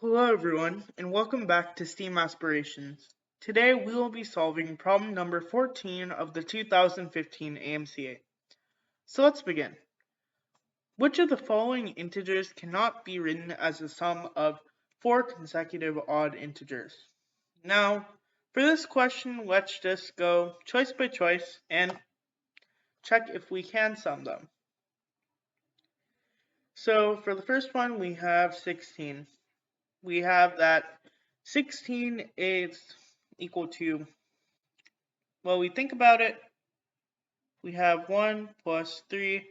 Hello everyone, and welcome back to STEAM Aspirations. Today we will be solving problem number 14 of the 2015 AMCA. So let's begin. Which of the following integers cannot be written as the sum of 4 consecutive odd integers? Now, for this question, let's just go choice by choice and check if we can sum them. So for the first one, we have 16. We have that 16 is equal to, well, we think about it, we have 1 plus 3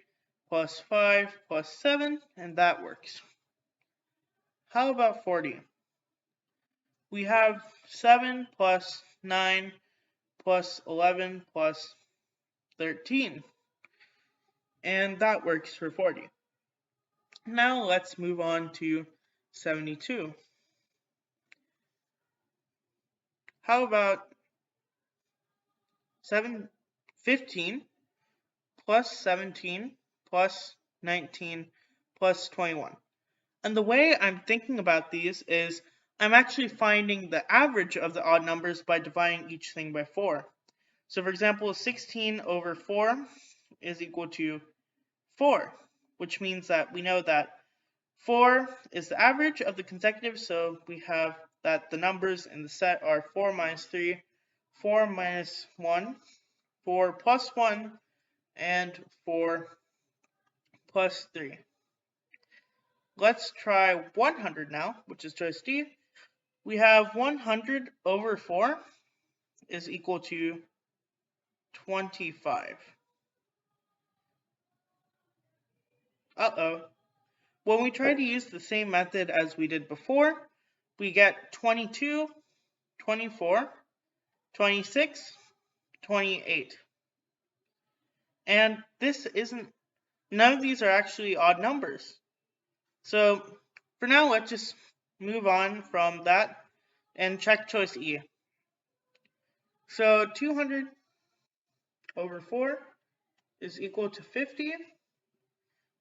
plus 5 plus 7, and that works. How about 40? We have 7 plus 9 plus 11 plus 13, and that works for 40. Now let's move on to 72. How about 15 plus 17 plus 19 plus 21? And the way I'm thinking about these is I'm actually finding the average of the odd numbers by dividing each thing by 4. So for example, 16 over 4 is equal to 4, which means that we know that 4 is the average of the consecutive, so we have that the numbers in the set are 4 minus 3, 4 minus 1, 4 plus 1, and 4 plus 3. Let's try 100 now, which is choice D. We have 100 over 4 is equal to 25. Uh-oh. When we try to use the same method as we did before, we get 22, 24, 26, 28. And none of these are actually odd numbers. So for now, let's just move on from that and check choice E. So 200 over 4 is equal to 50.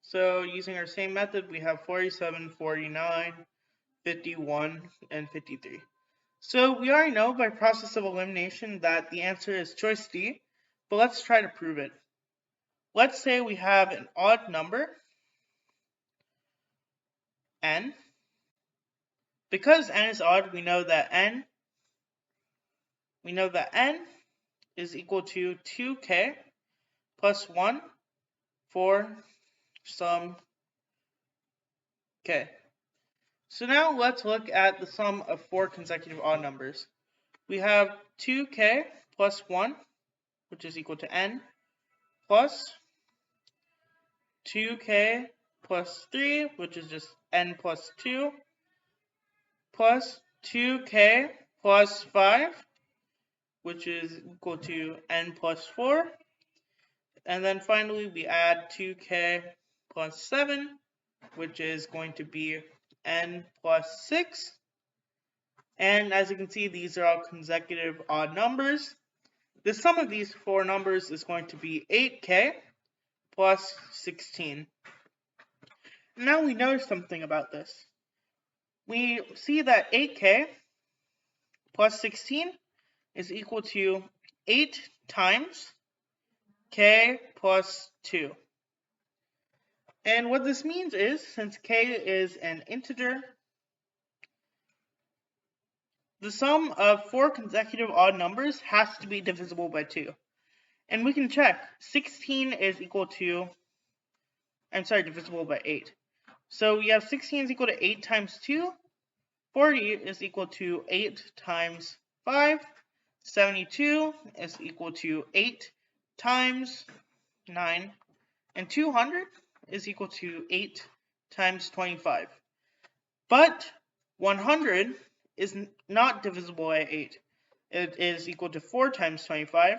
So using our same method, we have 47, 49, 51, and 53. So we already know by process of elimination that the answer is choice D, but let's try to prove it. Let's say we have an odd number, n. Because n is odd, we know that n is equal to 2k plus 1 for some k. So now let's look at the sum of 4 consecutive odd numbers. We have 2k plus 1, which is equal to n, plus 2k plus 3, which is just n plus 2, plus 2k plus 5, which is equal to n plus 4. And then finally, we add 2k plus 7, which is going to be n plus 6. And as you can see, these are all consecutive odd numbers. The sum of these 4 numbers is going to be 8k plus 16. Now we know something about this. We see that 8k plus 16 is equal to 8 times k plus 2. And what this means is, since k is an integer, the sum of 4 consecutive odd numbers has to be divisible by 2. And we can check. 16 is equal to, divisible by 8. So we have 16 is equal to 8 times 2. 40 is equal to 8 times 5. 72 is equal to 8 times 9. And 200 is equal to 8 times 25. But 100 is not divisible by 8. It is equal to 4 times 25.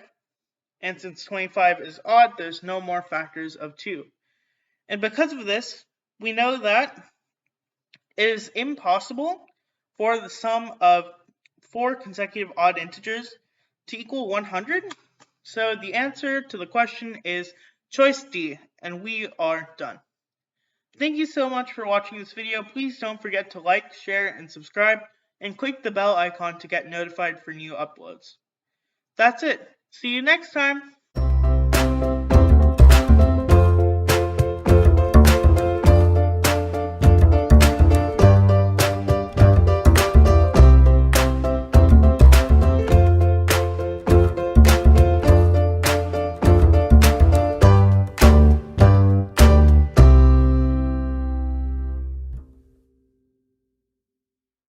And since 25 is odd, there's no more factors of 2. And because of this, we know that it is impossible for the sum of 4 consecutive odd integers to equal 100. So the answer to the question is choice D, and we are done. Thank you so much for watching this video. Please don't forget to like, share, and subscribe, and click the bell icon to get notified for new uploads. That's it. See you next time!